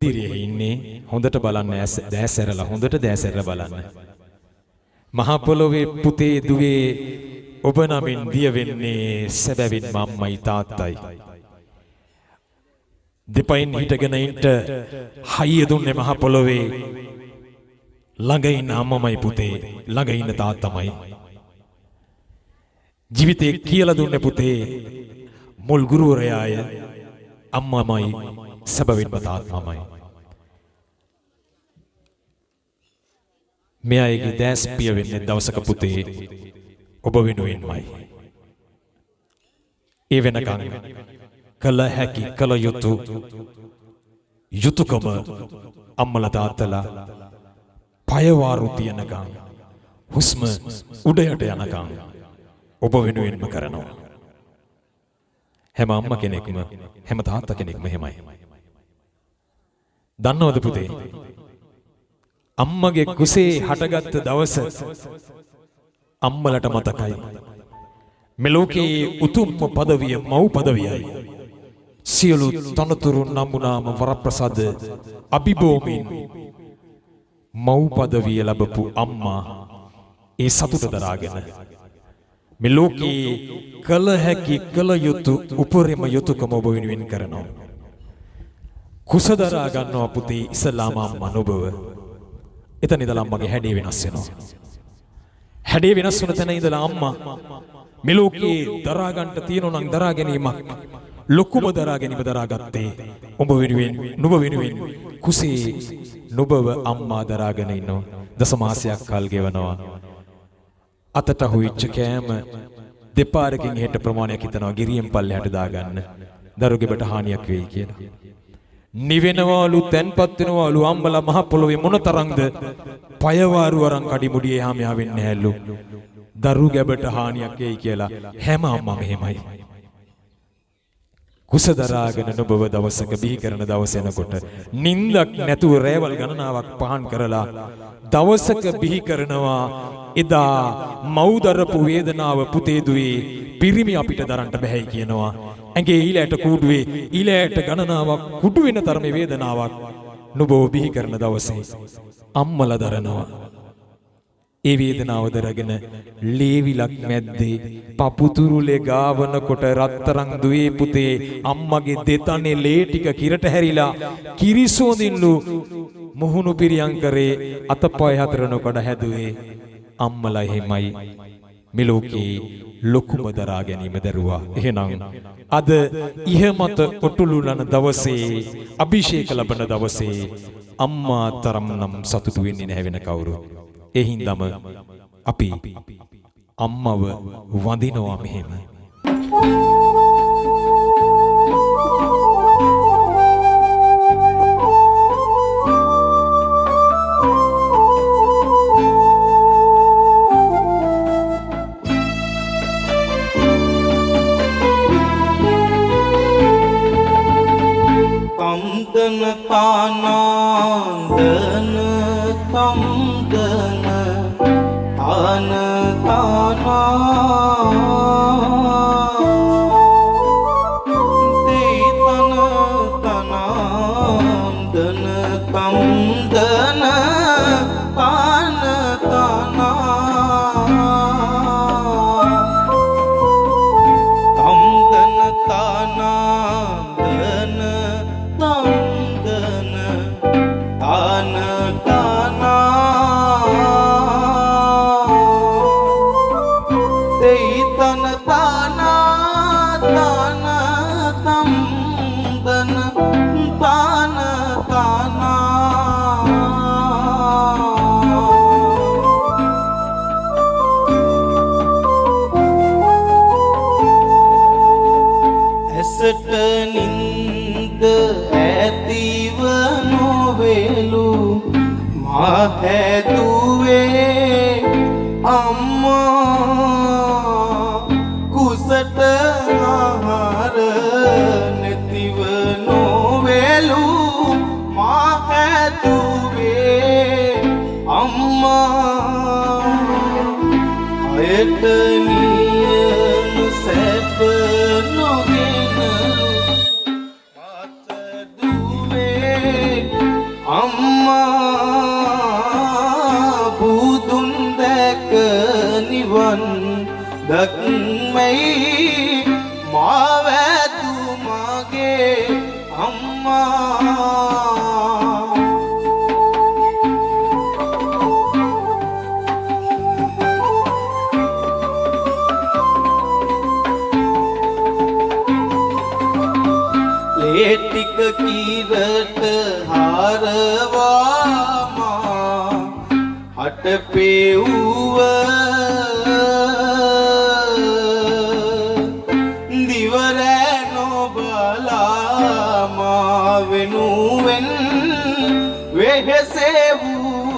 ඉදිරියේ ඉන්නේ හොඳට බලන්න දැසැරලා හොඳට දැසැරලා බලන්න. මහ පොළොවේ පුතේ දුවේ ඔබ නමින් දිය වෙන්නේ සැබවින්ම අම්මයි තාත්තයි. දෙපයින් හිටගෙන ඉන්න හයිය දුන්නේ මහ පොළොවේ ළඟ ඉන්න අම්මමයි පුතේ ළඟ ඉන්න තාත්තමයි. ජීවිතේ කියලා දුන්නේ පුතේ මුල් ගුරුවරයාය අම්මමයි සැබවින්ම තාත්තමයි. මෙයාගේ දැස් පිය වෙන්නේ දවසක පුතේ ඔබ වෙනුවෙන්මයි. ඒ වෙනකන් කළ හැකි කළ යුතු යුතුයකම අම්මලා තාත්තලා පයවාරු තියනකම් හුස්ම උඩයට යනකම් ඔබ වෙනුවෙන්ම කරනවා. හැම අම්මා කෙනෙක්ම හැම තාත්තා කෙනෙක්ම එහෙමයි. දන්නවද පුතේ? අම්මගේ කුසේ හටගත්ත දවස අම්මලට මතකයි. මෙලෝකේ උතුම්ම පදවිය මව් පදවියයි. සියලු තනතුරු නමුනාම වරප්‍රසාද අභිභෝමීන් මව් පදවිය ලැබපු අම්මා ඒ සතුට දරාගෙන මෙලෝකේ කළ හැකි කළ යුතු උපරිම යුතුයකම ඔබ වෙනුවෙන් කරනවා. කුස දරා ගන්නවා පුතේ ඉස්ලාම අම්මා නුඹව. එතන ඉඳලා අම්මගේ හැඩේ වෙනස් වෙනවා. හැඩේ වෙනස් වුණ තැන ඉඳලා අම්මා මෙලෝකේ දරා ගන්නට තියෙනවා නම් දරා ගැනීමක් ලොකුම දරා ගැනීම දරාගත්තේ ඔබ වෙනුවෙන් නුඹ වෙනුවෙන් කුසේ නුඹව අම්මා දරාගෙන ඉන්නවා. දසමාසයක් කල් ගෙවනවා. අතට හුවිච්ච කෑම දෙපාරකින් හෙට ප්‍රමාණයක් හිතනවා ගිරියෙන් පල්ලෙහාට දාගන්න දරුගෙබට හානියක් වෙයි කියලා. නිවෙනවලු තැන්පත් වෙනවලු අම්මලා මහ පොළොවේ මොනතරම්ද පයවාරු අරන් කඩිමුඩියේ එහා මෙහා වෙන්නේ නැහැලු. දරු ගැබට හානියක් වෙයි කියලා හැම අම්මම එහෙමයි. කුස දරාගෙන නුඹව දවසක බිහි කරන දවස එනකොට නිින්දක් නැතුව රැවල් ගණනාවක් පහන් කරලා දවසක බිහි කරනවා. එදා මව්දරපු වේදනාව පුතේ දුවේ පිරිමි අපිට දරන්න බැහැ කියනවා. ඇඟේ ඊලයට කූඩුවේ ඊලයට ගණනාවක් කුඩු වෙන තරමේ වේදනාවක් නුඹව බිහි කරන දවසේ අම්මලා දරනවා. ඒ වේදනාව දරගෙන ලේවිලක් මැද්දේ පපුතුරුලේ ගාවනකොට රත්තරන් දුවේ පුතේ අම්මගේ දෙතනේ ලේ ටික කිරට හැරිලා කිරිසෝඳින්ලු මුහුණු පිරියම් කරේ අතපය හතරන කොට හැදුවේ අම්මලා එහෙමයි. මෙලෝකේ ලොකුම දරා ගැනීම දරුවා. එහෙනම් අද ඉහමත ඔටුලුලන දවසේ අභිෂේක ලබන දවසේ අම්මා තරම් නම් සතුටු වෙන්නේ නැහැ වෙන කවුරුත්. ඒ හින්දාම අපි අම්මව වඳිනවා මෙහෙම. Kamdana tanandana kamdana tana tana Titana tanandana kamdana tana tana Kamdana tanandana Tandana Tana Tana Teitana Tana Tana Tandana Tana Tana Asata ninda ඇතිව නොවේලු මහැදුවේ අම්මා කුසට ආහාර නැතිව නොවේලු මහැදුවේ අම්මා අයට නියම සැප නොගෙන අම්මා බුදුන් දැක නිවන් දක්මයි මාවැතු මගේ අම්මා ටික කීරට හරවාමා හට පෙව්ව දිවරෑ නොබලාමා වෙනුවෙන් වෙහෙසෙව්ව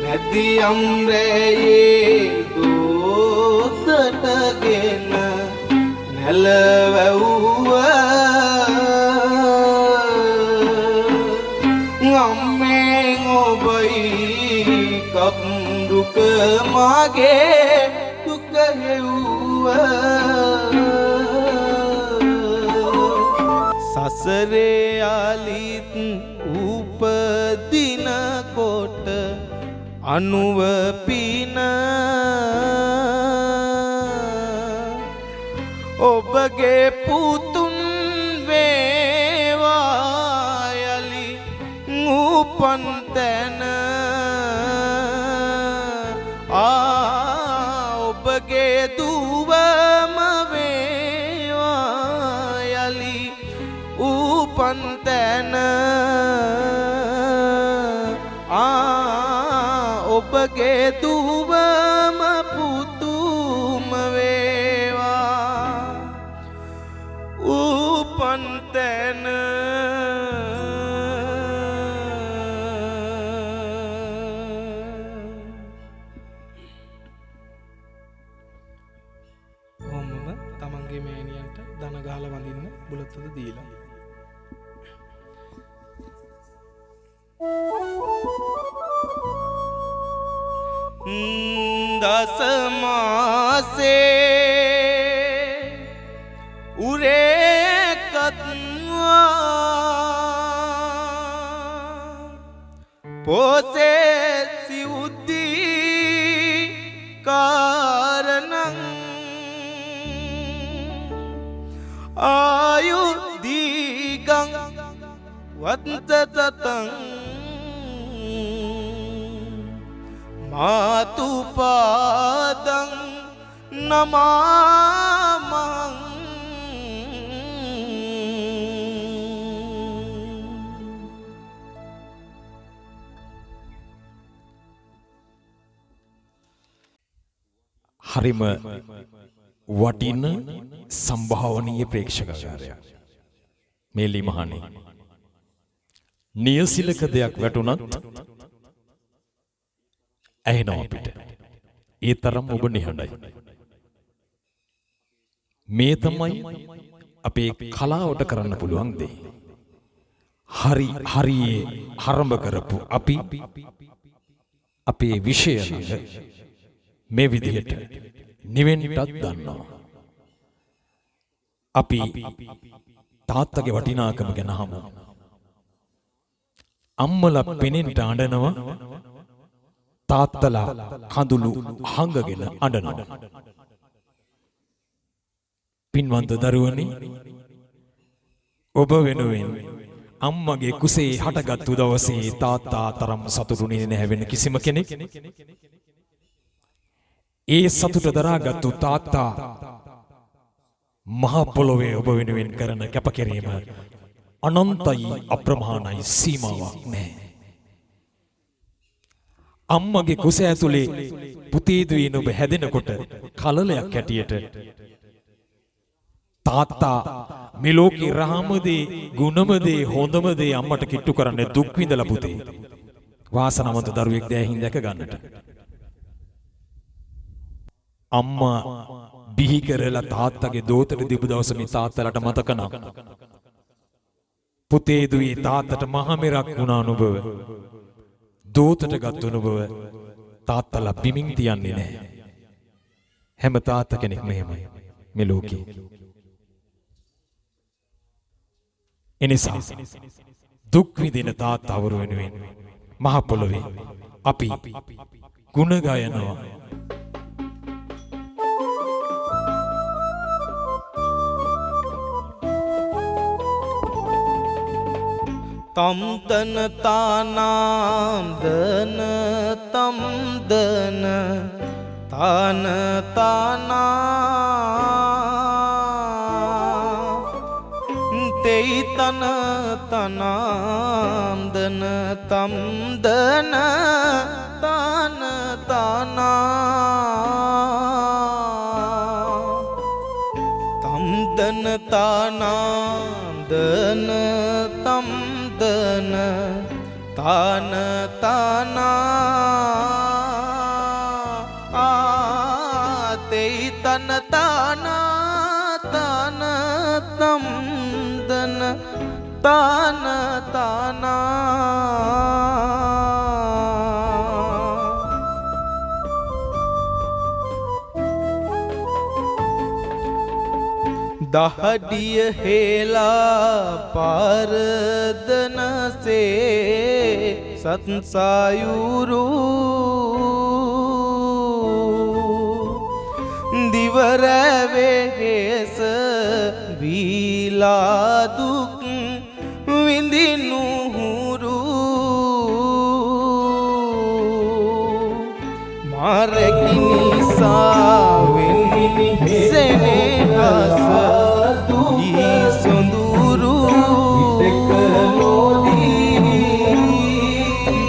නැතියම් රැයේ දෝතටගෙන නැලවැව්ව අම්මෙන් ඔබයි කප්දුක මගේ දුක හෙව්ව සසරේ අලිත් උපදින කොට අනුව පින ඔබගේ පුතුන් වේවා යලි උපන් තැන ඔබගේ දුවම වේවා යලි උපන් තැන ඔබගේ දුවම පුතුම වේවා උපන් තැන ඔහොමම තමන්ගේ මෑණියන්ට දන ගහලා වඳින්න බුලතද දීලා දස මාසේ උරේකත්වා පොසේ සිවුද්දී කාරණං ආයුදීගං වත්තතතං මාතුපාදං නමාමං හරිම වටින සම්භාවනීය ප්‍රේක්ෂකකාරයා මේ ලිමහනේ නියසිලක දෙයක් වැටුණත් ඇහෙනවා අපිට. ඒ තරම් ඔබ නිහඬයි. මේ තමයි අපේ කලාවට කරන්න පුළුවන් දේ. හරියේ ආරම්භ කරපු අපි අපේ විෂය ළඟ මේ විදිහට නිවෙන්නත් දන්නවා. අපි තාත්තගේ වටිනාකම ගැන අහමු. අම්මලා පෙනෙන්ට අඬනවා, තාත්තලා කඳුළු හංගගෙන අඬනවා. පින්වන්ත දරුවනි, ඔබ වෙනුවෙන් අම්මගේ කුසේ හටගත්තු දවසේ තාත්තා තරම් සතුටුුනේ නැහැ වෙන කිසිම කෙනෙක්. ඒ සතුට දරාගත්තු තාත්තා මහ පොළොවේ ඔබ වෙනුවෙන් කරන කැපකිරීම අනන්තයි, අප්‍රමාණයි, සීමාවක් නැහැ. අම්මගේ කුස ඇතුලේ පුතේ දුවීන ඔබ හැදෙනකොට කලලයක් හැටියට තාත්තා මේ ලෝකේ රාමදේ, ගුණමදේ, හොඳමදේ අම්මට කිට්ටු කරන්නේ දුක් විඳලා පුතේ. වාසනාවන්ත දරුවෙක් දැහින් දැක ගන්නට. අම්මා බිහි කරලා තාත්තගේ දෝතට දීපු දවස මේ තාත්තලට මතක නම් පුතේ දුවේ තාත්තට මහ මෙරක් වුණා නුඹව. දෝතට ගත්තු නුඹව තාත්තලා බිමින් තියන්නේ නැහැ. හැම තාත්ත කෙනෙක්ම එහෙමයි මේ ලෝකේ. එනිසා දුක් විඳින තාත්තවරු වෙනුවෙන් මහ පොළොවේ අපි ගුණ ගයනවා. තම් දන තානම් දන තම් දන තාන තානා තෙයි තන තනම් දන තම් දන තාන තානා තම් දන තානම් දන තම් දන තාන තානා තෙයි තන තානා තාන තම් දන තාන තානා දහඩිය හේලා පාරදනසේ සත්සායුරු දිවරැවෙහෙස වීලාදුක් විඳිනුහුරු මාරැකිනිසාවෙන් සෙනෙහස සොඳුරු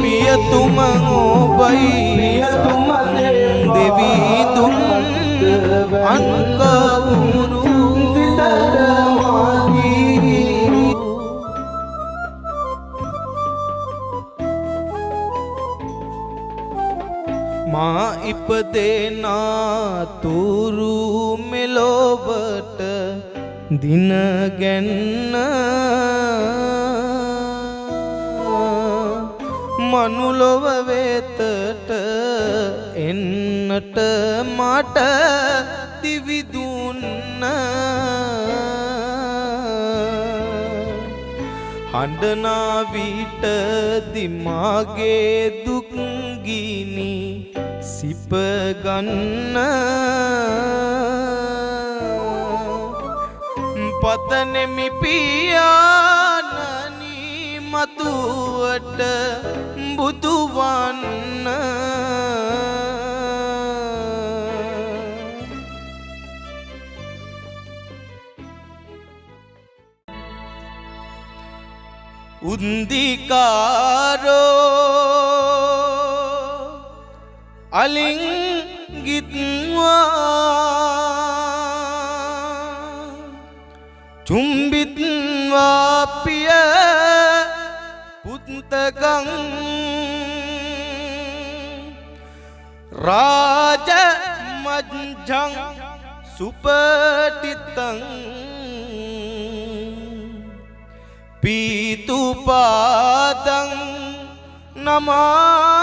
පියතුම ඔබයි දෙවිදුන් අන්කවුරු මා ඉපදෙනා තුරු මෙලොවට දින ගැන්න මනුලොව වෙතට එන්නට මට දිවිදුන්න හඬනා විට දිමාගේ දුක් ගිනි සිප ගන්න පතනෙමි පියාණනි මතුවට බුදුවන්න උන්දිකාරෝ අලිංගිත්වා චුම්බිත්වා පිය පුත්තගං රාජ මජ්ජං සුපටිතං පීතුපාදං නමා